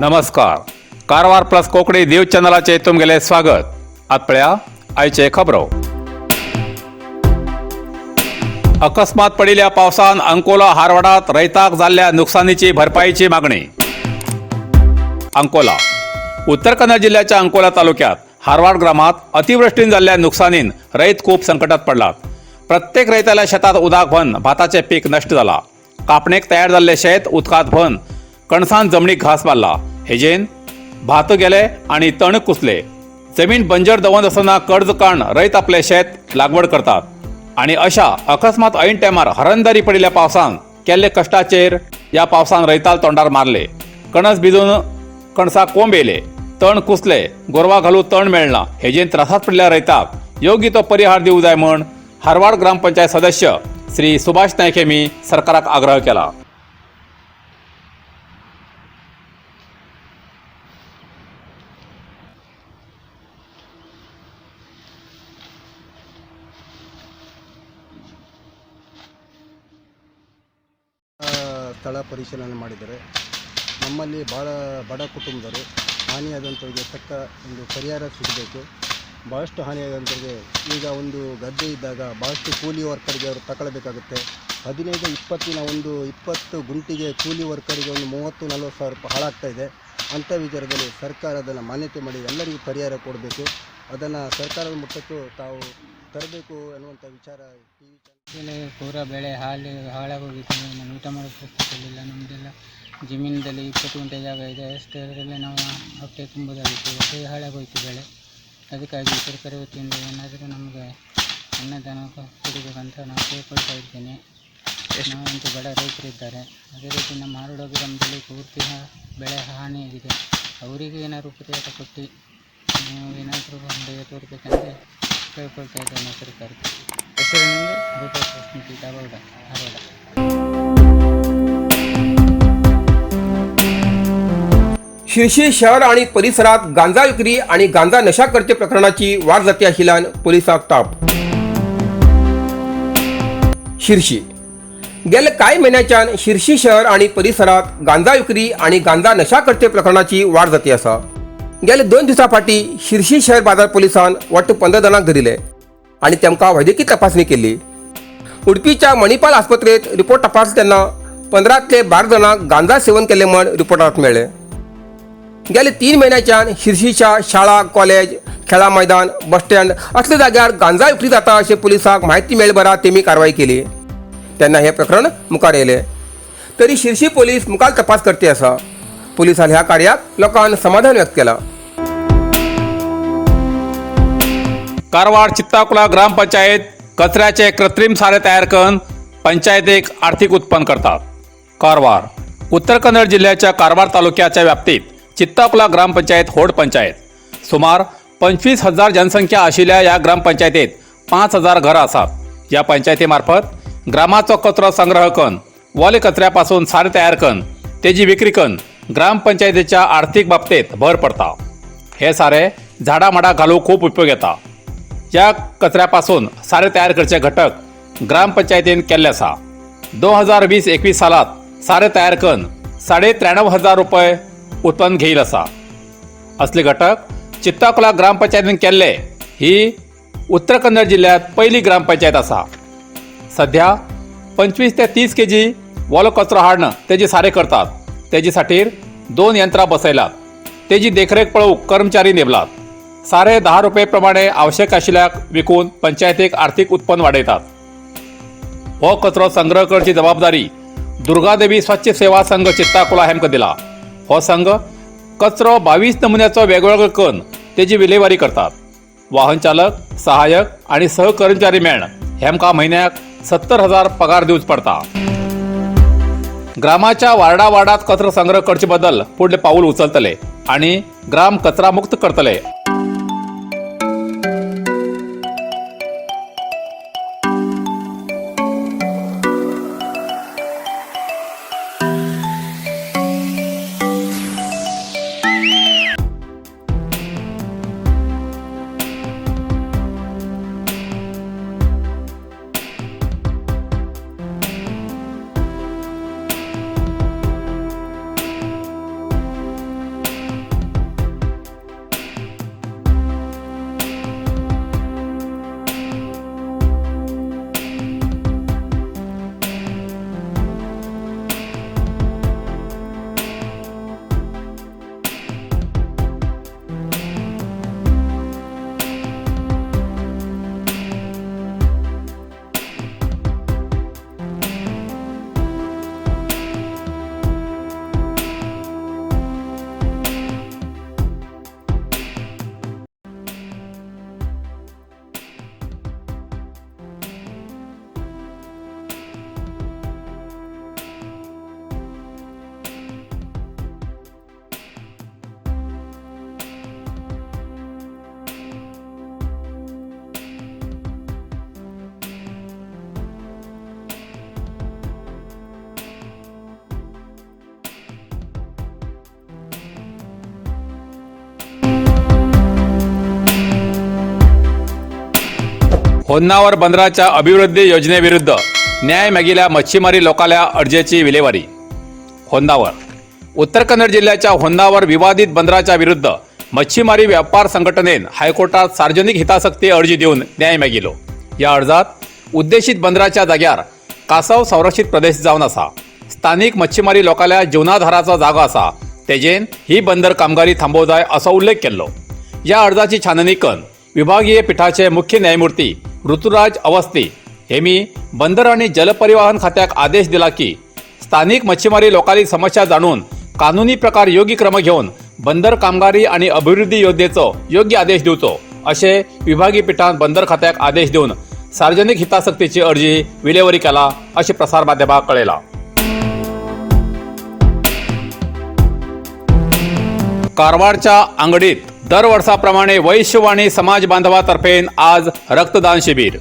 नमस्कार. Karwar plus Konkani news चॅनलाचे तुमगेले स्वागत. आतपळ्या आयचे खबरो. अकस्मात पडिल्ल्या पावसान अंकोला हारवाडात रैताक जाल्ल्या नुकसानीची भरपाईची मागणी. अंकोला उत्तर कन्नड जिल्ह्याच्या अंकोला तालुक्यात हारवाड ग्रामात अतिवृष्टीन जाल्ल्या नुकसानीन रैत खूप संकटात पडलात. प्रत्येक रैताल्या शेतात उदक भन भाताचे पीक नष्ट जाला. कापणेक तयार जाल्ले शेत उदकात भन कणसांत जमनीक घास मारला. हेजेन भात गेले आणि तण कुसले. जमीन बंजर दवंद असताना कर्ज काढून रैत आपले शेत लागवड करतात आणि अशा अकस्मात ऐन टायमार हरंदारी पडिल्ल्या पावसान केल्ले कष्टाचेर या पावसान रैताल तोंडार मारले. कणस भिजून कणसाक कोंब येले, तण कुसले, गोरवा घालून तण मेळना. हेजेन त्रासात पडलेल्या रैताक योग्य तो परिहार दिवं जाय म्हण हारवाड ग्रामपंचायत सदस्य श्री सुभाष नायक यांनी सरकाराक आग्रह केला. ಸ್ಥಳ ಪರಿಶೀಲನೆ ಮಾಡಿದರೆ ನಮ್ಮಲ್ಲಿ ಭಾಳ ಬಡ ಕುಟುಂಬದರು ಹಾನಿಯಾದಂಥವ್ರಿಗೆ ತಕ್ಕ ಒಂದು ಪರಿಹಾರ ಸಿಗಬೇಕು. ಭಾಳಷ್ಟು ಹಾನಿಯಾದಂಥವ್ರಿಗೆ ಈಗ ಒಂದು ಗದ್ದೆ ಇದ್ದಾಗ ಭಾಳಷ್ಟು ಕೂಲಿ ವರ್ಕರ್ಗೆ ಅವರು ತಗೊಳ್ಬೇಕಾಗುತ್ತೆ. 15-20 ಗುಂಟಿಗೆ ಕೂಲಿ ವರ್ಕರಿಗೆ ಒಂದು 30-40 ಸಾವಿರ ರೂಪಾಯಿ ಹಾಳಾಗ್ತಾಯಿದೆ. ಅಂಥ ವಿಚಾರದಲ್ಲಿ ಸರ್ಕಾರ ಅದನ್ನು ಮಾನ್ಯತೆ ಮಾಡಿ ಎಲ್ಲರಿಗೂ ಪರಿಹಾರ ಕೊಡಬೇಕು. ಅದನ್ನು ಸರ್ಕಾರದ ಮಟ್ಟಕ್ಕೂ ತಾವು ತರಬೇಕು ಅನ್ನುವಂಥ ವಿಚಾರ ಪೂರ ಬೆಳೆ ಹಾಳಾಗೋಗಿತ್ತು. ನಾನು ಊಟ ಮಾಡೋ ಪರಿಸ್ಥಿತಿಯಲ್ಲಿಲ್ಲ. ನಮ್ಮದೆಲ್ಲ ಜಮೀನದಲ್ಲಿ 20 ಗುಂಟೆ ಜಾಗ ಇದೆ. ಅಷ್ಟರಲ್ಲಿ ನಾವು ಹೊಟ್ಟೆ ತುಂಬೋದಾಗಿತ್ತು. ಹೊಟ್ಟೆ ಹಾಳಾಗೋಯ್ತು ಬೆಳೆ. ಅದಕ್ಕಾಗಿ ಸರ್ಕಾರ ವತಿಯಿಂದ ಏನಾದರೂ ನಮಗೆ ಅನ್ನದಾನ ಕೊಡಬೇಕಂತ ನಾವು ಕೇಳ್ಕೊಳ್ತಾ ಇದ್ದೇನೆ. ನಾವಂತೂ ಬಡ ರೈತರಿದ್ದಾರೆ. ಅದೇ ರೀತಿ ನಮ್ಮ ಹಾರವಾಡ ಗ್ರಾಮದಲ್ಲಿ ಪೂರ್ತಿ ಬೆಳೆ ಹಾನಿಯಾಗಿದೆ. ಅವರಿಗೆ ಏನಾದರೂ ಪರಿಹಾರ ಕೊಟ್ಟು ಏನಾದರೂ ಒಂದು ತೋರಿಬೇಕಂದ್ರೆ ಕೇಳ್ಕೊಳ್ತಾ ಇದ್ದೇನೆ ಸರ್ಕಾರಕ್ಕೆ. ಹೆಸರಿನಿಂದ ರೂಪಾಯಿ ಧಾರವಾಡ. शिर्शी शहर आणि परिसरात गांजा विक्री आणि गांजा नशा करते प्रकरणाची वाढ जाती आशिल्ल्यान पोलिसांक ताप. शिर्शी गेल्या कांय म्हयन्याच्यान शिर्शी शहर आणि परिसरात गांजा विक्री आणि गांजा नशा करते प्रकरणाची वाढ जाती आसा. गेल्या 2 दिवसां फाटीं शिर्शी शहर बाजार पोलिसान वाट 15 जाणांक धरिले आणि तेमकां वैद्यकीय तपासणी केली. उडपीच्या मणिपाल आस्पत्रेत रिपोर्ट तपासले तेन्ना 15 ते 12 जाणांक गांजा सेवन केले म्हण रिपोर्टांत मेळ्ळे. गेल्या 3 म्हयन्याच्यान शिर्शीच्या शाळा, कॉलेज, खेळा मैदान, बस स्टँड असल्या जाग्यार गांजा विक्री जाता अशें पुलिसांक म्हायती मेळबरा तेमी कारवाई केली. तेन्ना हें प्रकरण मुखार येयलें. तरी शिर्शी पोलीस मुखार तपास करते आसा. पुलिसान ह्या कार्याक लोकांन समाधान व्यक्त केलां. कारवार चित्ताकुला ग्रामपंचायत कचऱ्याचे कृत्रिम सारे तयार करून पंचायतीक आर्थिक उत्पन्न करतात. कारवार उत्तर कन्नड जिल्ह्याच्या कारवार तालुक्याच्या व्याप्तीत चित्ताकुला ग्रामपंचायत होड पंचायत. सुमार 25,000 जनसंख्या आशिल्ल्या या ग्रामपंचायतीत 5,000 घरां आसात. या पंचायतीमार्फत ग्रामाचो कचरो संग्रह करून ओले कचऱ्यापासून सारे तयार करून तेजी विक्री करून ग्रामपंचायतीच्या आर्थिक बाबतीत भर पडता. हे सारे झाडां माडां घालूंक खूप उपयोग येता. या कचऱ्यापासून सारे तयार करचे घटक ग्रामपंचायतीन केल्ले आसा. 2020-21 सालात सारे तयार करून 93,500 रुपये उत्पन्न घेईल आसा. असले घटक चित्ताकुला ग्रामपंचायतीन केल्ले ही उत्तर कन्नड जिल्ह्यात पहिली ग्रामपंचायत आसा. सध्या 25 ते 30 kg ओलो कचरो हाडून तेजी सारे करतात. तेजी साठीर 2 यंत्रां बसयल्यात. तेजी देखरेख पळोवंक कर्मचारी नेमलात. सारे 10 रुपये प्रमाणे आवश्यक आशिल्ल्याक विकून पंचायतीक आर्थिक उत्पन्न वाडयतात. हो कचरो संग्रह करची जबाबदारी दुर्गादेवी स्वच्छ सेवा संघ चित्ताकुला हेमकां दिला. हो संघ कचरो 22 नमुन्याचो वेगवेगळो करून तेजी विलेवारी करतात. वाहन चालक, सहाय्यक आणि सहकर्मचारी मेळून हेमकां म्हयन्याक 70,000 पगार दिवच पडटा. ग्रामाच्या वार्डात कचरो संग्रह करचे बद्दल पुढले पाऊल उचलतले आणि ग्राम कचरा मुक्त करतले. होन्नावर बंदराच्या अभिवृद्धी योजनेविरुद्ध न्याय मागिल्या मच्छीमारी लोकांच्या अर्जाची विल्हेवारी. होन्नावर उत्तर कन्नड जिल्ह्याच्या होन्नावर विवादित बंदराच्या विरुद्ध मच्छीमारी व्यापार संघटनेन हायकोर्टात सार्वजनिक हितासक्ती अर्जी देऊन न्याय मागिलो. या अर्जात उद्देशित बंदराच्या जाग्यार कासव संरक्षित प्रदेश जावन आसा. स्थानिक मच्छीमारी लोकांच्या जीवनाधाराचो जागो आसा, तेजेन ही बंदर कामगारी थांबोव जाय असो उल्लेख केल्लो. या अर्जाची छाननी करून विभागीय पीठाचे मुख्य न्यायमूर्ती ऋतुराज अवस्थी हेमी बंदर आणि जलपरिवहन खात्याक आदेश दिला की स्थानिक मच्छीमारी लोकांची समस्या जाणून कानुनी प्रकार योग्य क्रम घेऊन बंदर कामगारी आणि अभिवृद्धी योजनेचो योग्य आदेश दिवचो असे विभागीय पीठान बंदर खात्याक आदेश देऊन सार्वजनिक हितासक्तीची अर्जी विलेवारी केला असे प्रसार माध्यमांक कळयला. कारवारच्या आंगडीत दर वर्षाप्रमाणे वैश्यवाणी समाज बांधवातर्फे आज रक्तदान शिबिर.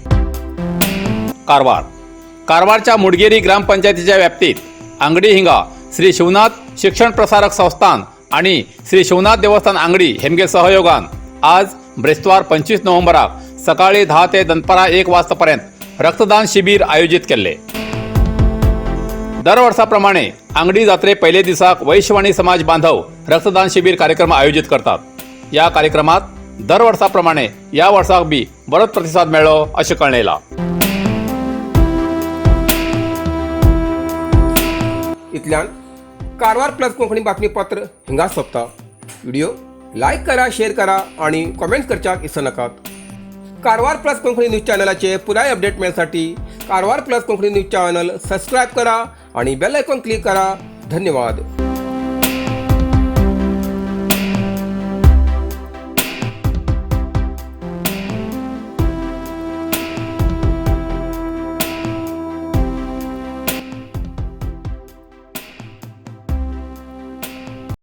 कारवारच्या मुडगेरी ग्रामपंचायतीच्या व्याप्तीत आंगडी हिंगा श्री शिवनाथ शिक्षण प्रसारक संस्थान आणि श्री शिवनाथ देवस्थान आंगडी हेमगे सहयोगान आज ब्रेस्तार 25 नोव्हेंबराक सकाळी 10 ते दनपारा 1 वाजतापर्यंत रक्तदान शिबिर आयोजित केले. दर वर्षाप्रमाणे आंगडी जात्रे पहिले दिसाक वैश्यवाणी समाज बांधव रक्तदान शिबिर कार्यक्रम आयोजित करतात. या कार्यक्रमात दर वर्षाप्रमाणे या वर्षाक बी बरोच प्रतिसाद मेळ्ळो असे कळयला. इतल्यान कारवार प्लस कोंकणी बातमीपत्र हिंगा सोंपता. व्हिडिओ लाईक करा, शेअर करा आणि कमेंट करच्याक विसरू नकात. कारवार प्लस कोंकणी न्यूज चॅनलाचे पुराय अपडेट मिळण्यासाठी Karwar plus Konkani news channel subscribe करा आणि बेल आयकॉन क्लिक करा. धन्यवाद.